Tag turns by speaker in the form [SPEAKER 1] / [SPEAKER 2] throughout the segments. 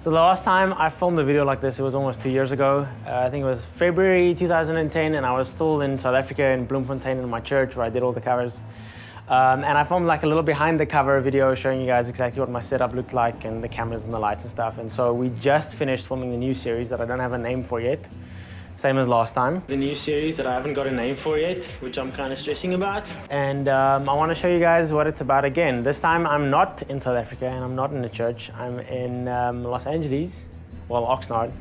[SPEAKER 1] So the last time I filmed a video like this, it was almost 2 years ago. I think it was February 2010, and I was still in South Africa in Bloemfontein in my church where I did all the covers. And I filmed like a little behind the cover video showing you guys exactly what my setup looked like and the cameras and the lights and stuff. And so we just finished filming the new series that I don't have a name for yet. Same as last time. The new series that I haven't got a name for yet, which I'm kind of stressing about. And I want to show you guys what it's about again. This time I'm not in South Africa and I'm not in a church. I'm in Los Angeles, well, Oxnard.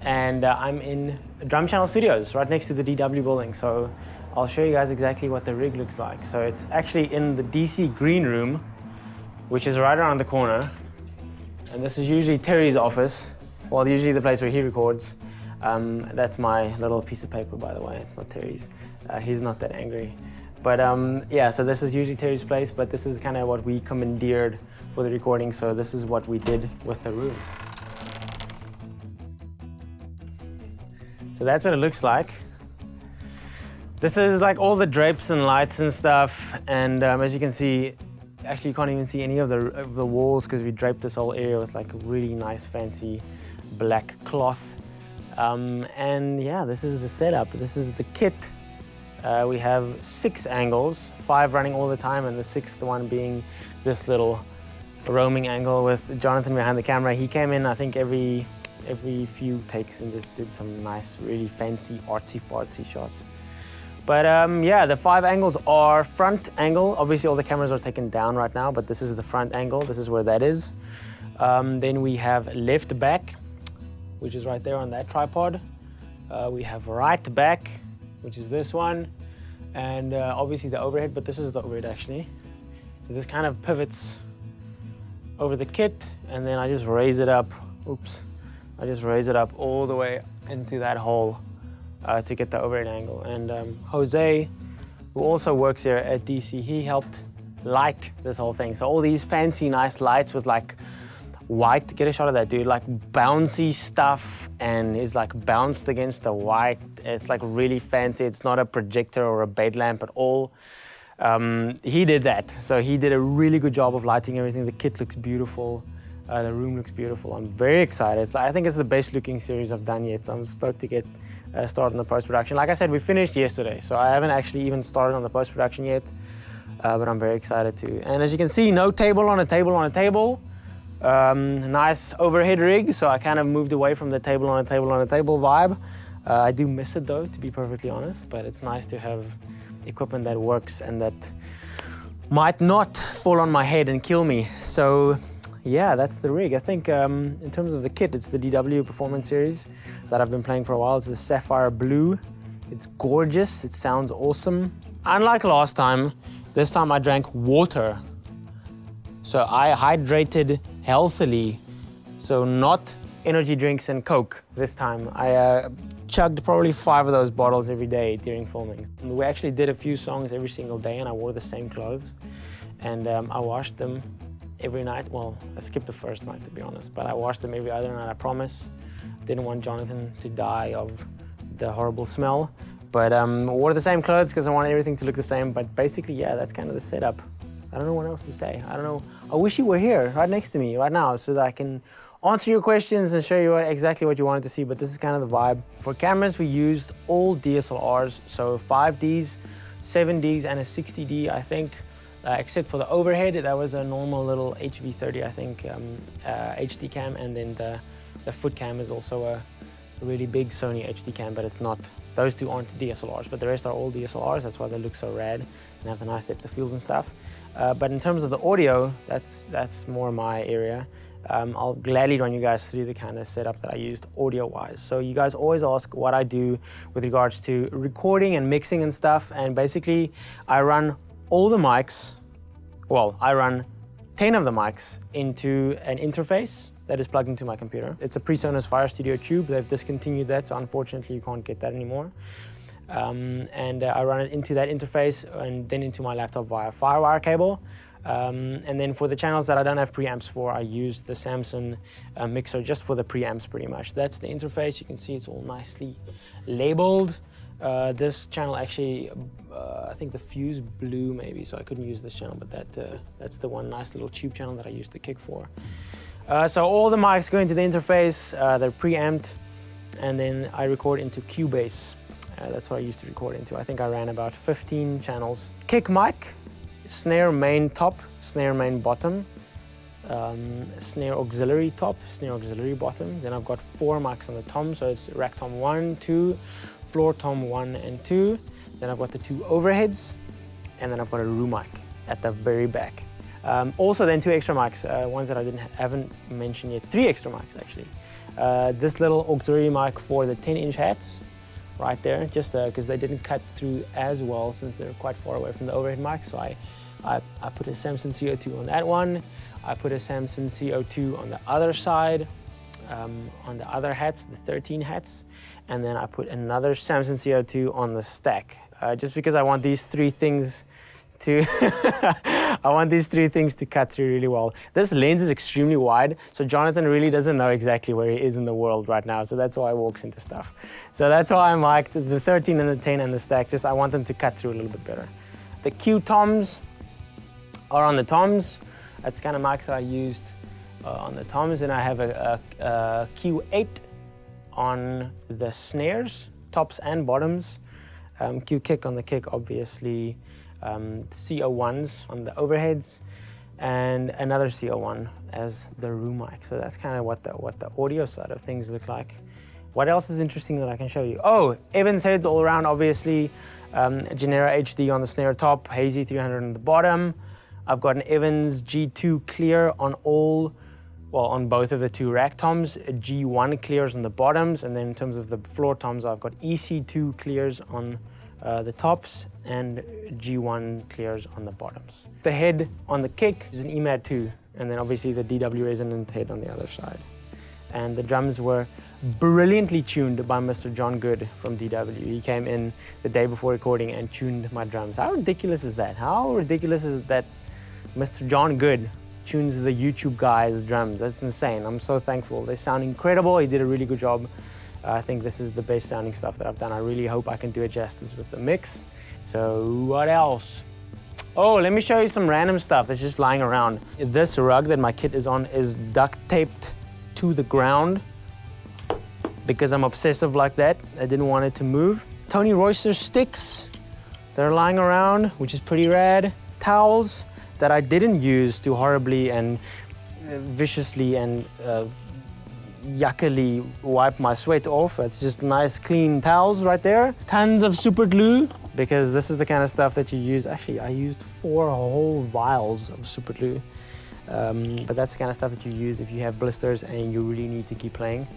[SPEAKER 1] And I'm in Drum Channel Studios, right next to the DW building. So I'll show you guys exactly what the rig looks like. So it's actually in the DC green room, which is right around the corner. And this is usually Terry's office. Well, usually the place where he records. That's my little piece of paper, by the way. It's not Terry's. He's not that angry. But yeah, so this is usually Terry's place, but this is kind of what we commandeered for the recording. So this is what we did with the room. So that's what it looks like. This is like all the drapes and lights and stuff. And as you can see, actually you can't even see any of the walls because we draped this whole area with like really nice fancy black cloth. And yeah, this is the setup. This is the kit. We have 6 angles, 5 running all the time, and the 6th one being this little roaming angle with Jonathan behind the camera. He came in, I think, every few takes and just did some nice, really fancy, artsy-fartsy shots. But yeah, the 5 angles are front angle. Obviously, all the cameras are taken down right now, but this is the front angle. This is where that is. Then we have left back, which is right there on that tripod. We have right back, which is this one. And obviously the overhead, but this is the overhead actually. So this kind of pivots over the kit, and then I just raise it up. Oops. I just raise it up all the way into that hole to get the overhead angle. And Jose, who also works here at DC, he helped light this whole thing. So all these fancy, nice lights with like white, get a shot of that dude, like bouncy stuff, and is like bounced against the white. It's like really fancy. It's not a projector or a bait lamp at all. He did that. So he did a really good job of lighting everything. The kit looks beautiful. The room looks beautiful. I'm very excited. I think it's the best looking series I've done yet. So I'm stoked to get started on the post-production. Like I said, we finished yesterday, so I haven't actually even started on the post-production yet, but I'm very excited to. And as you can see, no table on a table on a table. Nice overhead rig, so I kind of moved away from the table on a table on a table vibe. I do miss it though, to be perfectly honest, but it's nice to have equipment that works and that might not fall on my head and kill me. So yeah, that's the rig. I think in terms of the kit, it's the DW Performance Series that I've been playing for a while. It's the Sapphire Blue. It's gorgeous, it sounds awesome. Unlike last time, this time I drank water. So I hydrated healthily, so not energy drinks and Coke this time. I chugged probably 5 of those bottles every day during filming. We actually did a few songs every single day, and I wore the same clothes. And I washed them every night. Well, I skipped the first night, to be honest, but I washed them every other night, I promise. Didn't want Jonathan to die of the horrible smell. But wore the same clothes because I wanted everything to look the same. But basically, yeah, that's kind of the setup. I don't know what else to say. I don't know. I wish you were here, right next to me, right now, so that I can answer your questions and show you exactly what you wanted to see, but this is kind of the vibe. For cameras, we used all DSLRs, so 5Ds, 7Ds, and a 60D, I think, except for the overhead. That was a normal little HV30, I think, HD cam, and then the foot cam is also a really big Sony HD cam, but it's not. Those two aren't DSLRs, but the rest are all DSLRs. That's why they look so rad and have the nice depth of field and stuff. But in terms of the audio, that's more my area. I'll gladly run you guys through the kind of setup that I used audio-wise. So you guys always ask what I do with regards to recording and mixing and stuff, and basically I run all the mics, well, I run 10 of the mics into an interface that is plugged into my computer. It's a PreSonus Fire Studio Tube. They've discontinued that, so unfortunately you can't get that anymore. I run it into that interface and then into my laptop via FireWire cable. And then for the channels that I don't have preamps for, I use the Samsung mixer just for the preamps pretty much. That's the interface. You can see it's all nicely labeled. This channel actually, I think the fuse blew maybe, so I couldn't use this channel, but that's the one nice little tube channel that I use the kick for. So all the mics go into the interface, they're preamped, and then I record into Cubase. That's what I used to record into. I think I ran about 15 channels. Kick mic, snare main top, snare main bottom, snare auxiliary top, snare auxiliary bottom. Then I've got 4 mics on the tom, so it's rack tom 1, 2, floor tom 1 and 2. Then I've got the 2 overheads, and then I've got a room mic at the very back. Also then 2 extra mics, ones that I haven't mentioned yet. 3 extra mics actually. This little auxiliary mic for the 10-inch hats, right there, just because they didn't cut through as well since they're quite far away from the overhead mic. So I put a Samson CO2 on that one. I put a Samson CO2 on the other side, on the other hats, the 13 hats. And then I put another Samson CO2 on the stack, just because I want these 3 things to cut through really well. This lens is extremely wide, so Jonathan really doesn't know exactly where he is in the world right now, so that's why he walks into stuff. So that's why I mic'd the 13 and the 10 and the stack, just I want them to cut through a little bit better. The Q toms are on the toms. That's the kind of mics that I used on the toms, and I have a Q8 on the snares, tops and bottoms. Q kick on the kick, obviously. CO1s on the overheads, and another CO1 as the room mic. So that's kind of what the audio side of things look like. What else is interesting that I can show you? Oh, Evans heads all around, obviously. Genera HD on the snare top, Hazy 300 on the bottom. I've got an Evans G2 clear on on both of the 2 rack toms, G1 clears on the bottoms, and then in terms of the floor toms, I've got EC2 clears on the tops and G1 clears on the bottoms. The head on the kick is an EMAD 2, and then obviously the DW resonant head on the other side. And the drums were brilliantly tuned by Mr. John Good from DW. He came in the day before recording and tuned my drums. How ridiculous is that? How ridiculous is it that Mr. John Good tunes the YouTube guy's drums? That's insane. I'm so thankful. They sound incredible. He did a really good job. I think this is the best sounding stuff that I've done. I really hope I can do it justice with the mix. So what else? Oh, let me show you some random stuff that's just lying around. This rug that my kit is on is duct taped to the ground because I'm obsessive like that. I didn't want it to move. Tony Royster sticks, they're lying around, which is pretty rad. Towels that I didn't use too horribly and viciously and yuckily wipe my sweat off. It's just nice clean towels right there. Tons of super glue, because this is the kind of stuff that you use. Actually, I used 4 whole vials of super glue. But that's the kind of stuff that you use if you have blisters and you really need to keep playing.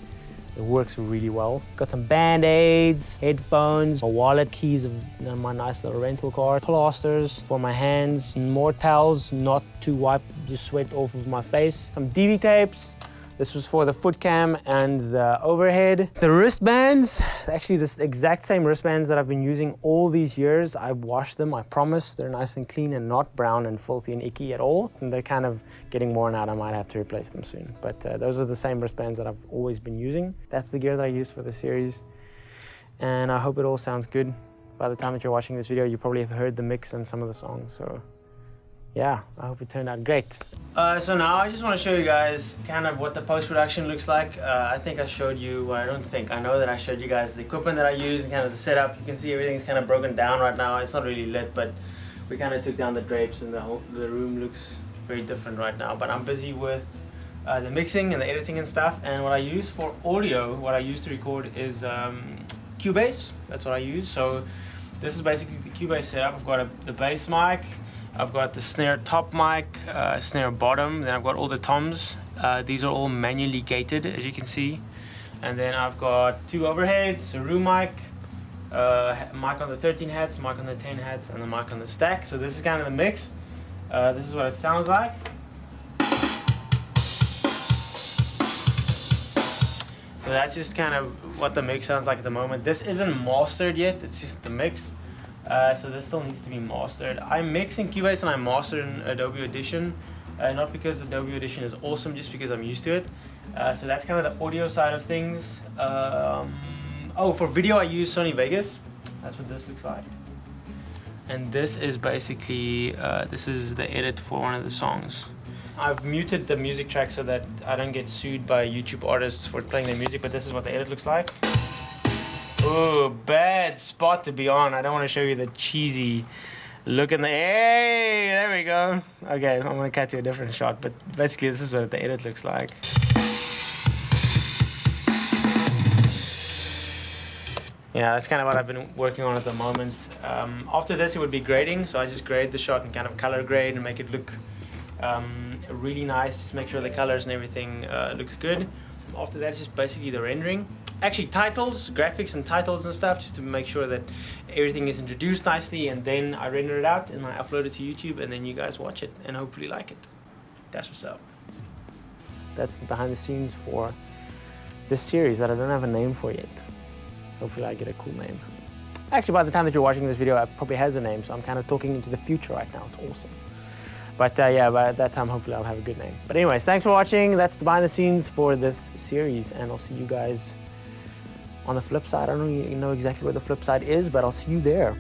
[SPEAKER 1] It works really well. Got some band-aids, headphones, a wallet, keys of my nice little rental car, plasters for my hands, more towels not to wipe the sweat off of my face, some DV tapes. This was for the foot cam and the overhead. The wristbands, actually this exact same wristbands that I've been using all these years. I washed them, I promise. They're nice and clean and not brown and filthy and icky at all. And they're kind of getting worn out. I might have to replace them soon. But those are the same wristbands that I've always been using. That's the gear that I used for the series. And I hope it all sounds good. By the time that you're watching this video, you probably have heard the mix and some of the songs. So yeah, I hope it turned out great. So now I just want to show you guys kind of what the post-production looks like. I think I showed you, well, I know that I showed you guys the equipment that I use and kind of the setup. You can see everything's kind of broken down right now. It's not really lit, but we kind of took down the drapes and the room looks very different right now. But I'm busy with the mixing and the editing and stuff. And what I use for audio, what I use to record is Cubase. That's what I use. So this is basically the Cubase setup. I've got the bass mic. I've got the snare top mic, snare bottom, then I've got all the toms. These are all manually gated, as you can see. And then I've got 2 overheads, a room mic, mic on the 13 hats, mic on the 10 hats, and the mic on the stack. So this is kind of the mix. This is what it sounds like. So that's just kind of what the mix sounds like at the moment. This isn't mastered yet, it's just the mix. So this still needs to be mastered. I mix in Cubase and I master in Adobe Audition. Not because Adobe Audition is awesome, just because I'm used to it. So that's kind of the audio side of things. Oh, for video I use Sony Vegas. That's what this looks like. And this is basically, this is the edit for one of the songs. I've muted the music track so that I don't get sued by YouTube artists for playing their music, but this is what the edit looks like. Ooh, bad spot to be on. I don't want to show you the cheesy look in the... Hey, there we go. Okay, I'm going to cut to a different shot, but basically this is what the edit looks like. Yeah, that's kind of what I've been working on at the moment. After this, it would be grading, so I just grade the shot and kind of color grade and make it look really nice. Just make sure the colors and everything looks good. After that, it's just basically the rendering. Actually, titles, graphics and titles and stuff, just to make sure that everything is introduced nicely, and then I render it out and I upload it to YouTube, and then you guys watch it and hopefully like it. That's what's up. That's the behind the scenes for this series that I don't have a name for yet. Hopefully I get a cool name. Actually, by the time that you're watching this video, it probably has a name, so I'm kind of talking into the future right now. It's awesome. But yeah, by that time, hopefully I'll have a good name. But anyways, thanks for watching. That's the behind the scenes for this series, and I'll see you guys on the flip side. I don't really know exactly where the flip side is, but I'll see you there.